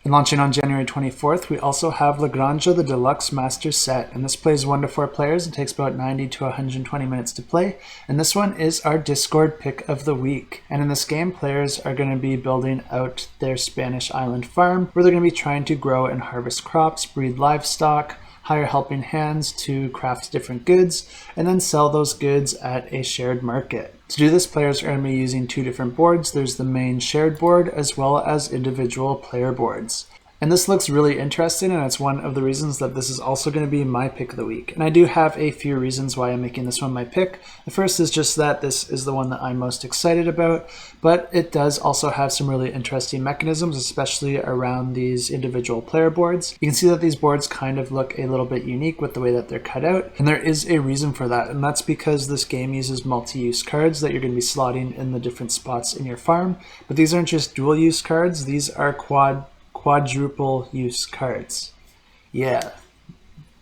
And launching on January 24th, we also have Granja, the Deluxe Master Set, and this plays 1 to 4 players and takes about 90 to 120 minutes to play. And this one is our Discord pick of the week. And in this game, players are going to be building out their Spanish island farm, where they're going to be trying to grow and harvest crops, breed livestock, hire helping hands to craft different goods, and then sell those goods at a shared market. To do this, players are going to be using 2 different boards. There's the main shared board as well as individual player boards. And this looks really interesting, and it's one of the reasons that this is also going to be my pick of the week. And I do have a few reasons why I'm making this one my pick. The first is just that this is the one that I'm most excited about, but it does also have some really interesting mechanisms, especially around these individual player boards. You can see that these boards kind of look a little bit unique with the way that they're cut out, and there is a reason for that, and that's because this game uses multi-use cards that you're going to be slotting in the different spots in your farm. But these aren't just dual-use cards, these are quadruple use cards. Yeah,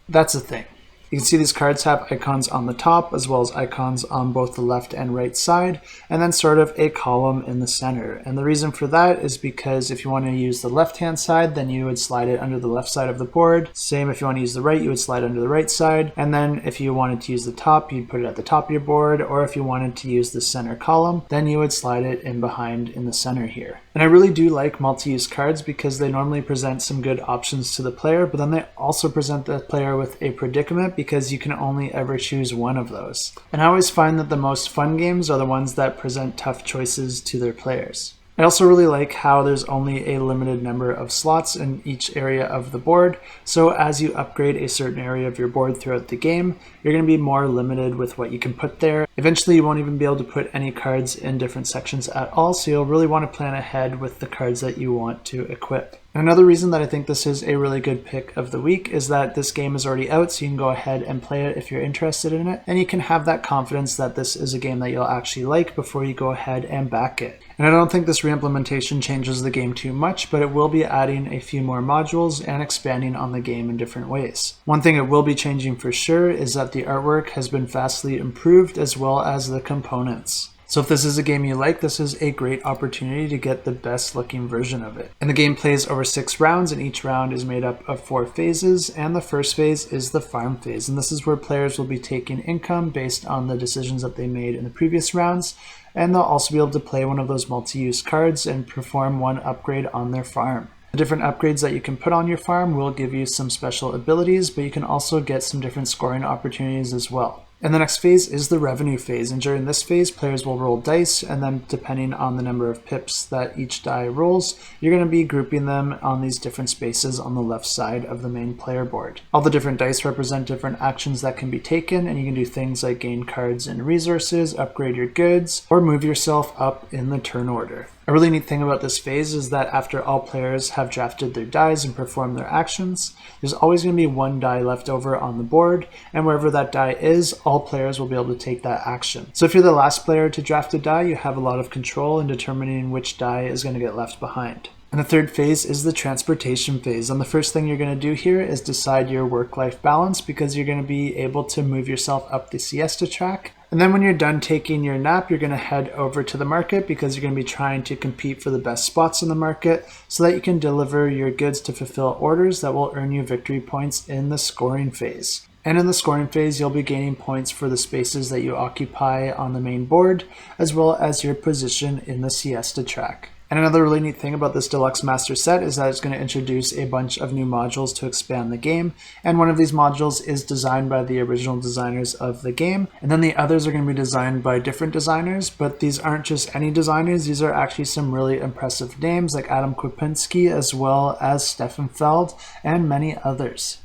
that's a thing. You can see these cards have icons on the top as well as icons on both the left and right side, and then sort of a column in the center. And the reason for that is because if you want to use the left hand side, then you would slide it under the left side of the board. Same if you want to use the right, you would slide under the right side. And then if you wanted to use the top, you'd put it at the top of your board, or if you wanted to use the center column, then you would slide it in behind in the center here. And I really do like multi-use cards because they normally present some good options to the player, but then they also present the player with a predicament because you can only ever choose one of those. And I always find that the most fun games are the ones that present tough choices to their players. I also really like how there's only a limited number of slots in each area of the board, so as you upgrade a certain area of your board throughout the game, you're going to be more limited with what you can put there. Eventually you won't even be able to put any cards in different sections at all, so you'll really want to plan ahead with the cards that you want to equip. And another reason that I think this is a really good pick of the week is that this game is already out, so you can go ahead and play it if you're interested in it, and you can have that confidence that this is a game that you'll actually like before you go ahead and back it. And I don't think this reimplementation changes the game too much, but it will be adding a few more modules and expanding on the game in different ways. One thing it will be changing for sure is that the artwork has been vastly improved as well as the components. So if this is a game you like, this is a great opportunity to get the best looking version of it. And the game plays over 6 rounds, and each round is made up of 4 phases, and the first phase is the farm phase. And this is where players will be taking income based on the decisions that they made in the previous rounds, and they'll also be able to play one of those multi-use cards and perform one upgrade on their farm. The different upgrades that you can put on your farm will give you some special abilities, but you can also get some different scoring opportunities as well. And the next phase is the revenue phase, and during this phase players will roll dice, and then depending on the number of pips that each die rolls, you're going to be grouping them on these different spaces on the left side of the main player board. All the different dice represent different actions that can be taken, and you can do things like gain cards and resources, upgrade your goods, or move yourself up in the turn order. A really neat thing about this phase is that after all players have drafted their dies and performed their actions, there's always going to be 1 die left over on the board, and wherever that die is, all players will be able to take that action. So if you're the last player to draft a die, you have a lot of control in determining which die is going to get left behind. And the third phase is the transportation phase. And the first thing you're going to do here is decide your work-life balance, because you're going to be able to move yourself up the siesta track. And then when you're done taking your nap, you're going to head over to the market, because you're going to be trying to compete for the best spots in the market so that you can deliver your goods to fulfill orders that will earn you victory points in the scoring phase. And in the scoring phase, you'll be gaining points for the spaces that you occupy on the main board, as well as your position in the siesta track. And another really neat thing about this Deluxe Master Set is that it's going to introduce a bunch of new modules to expand the game. And one of these modules is designed by the original designers of the game. And then the others are going to be designed by different designers, but these aren't just any designers. These are actually some really impressive names like Adam Kwapinski, as well as Stefan Feld, and many others.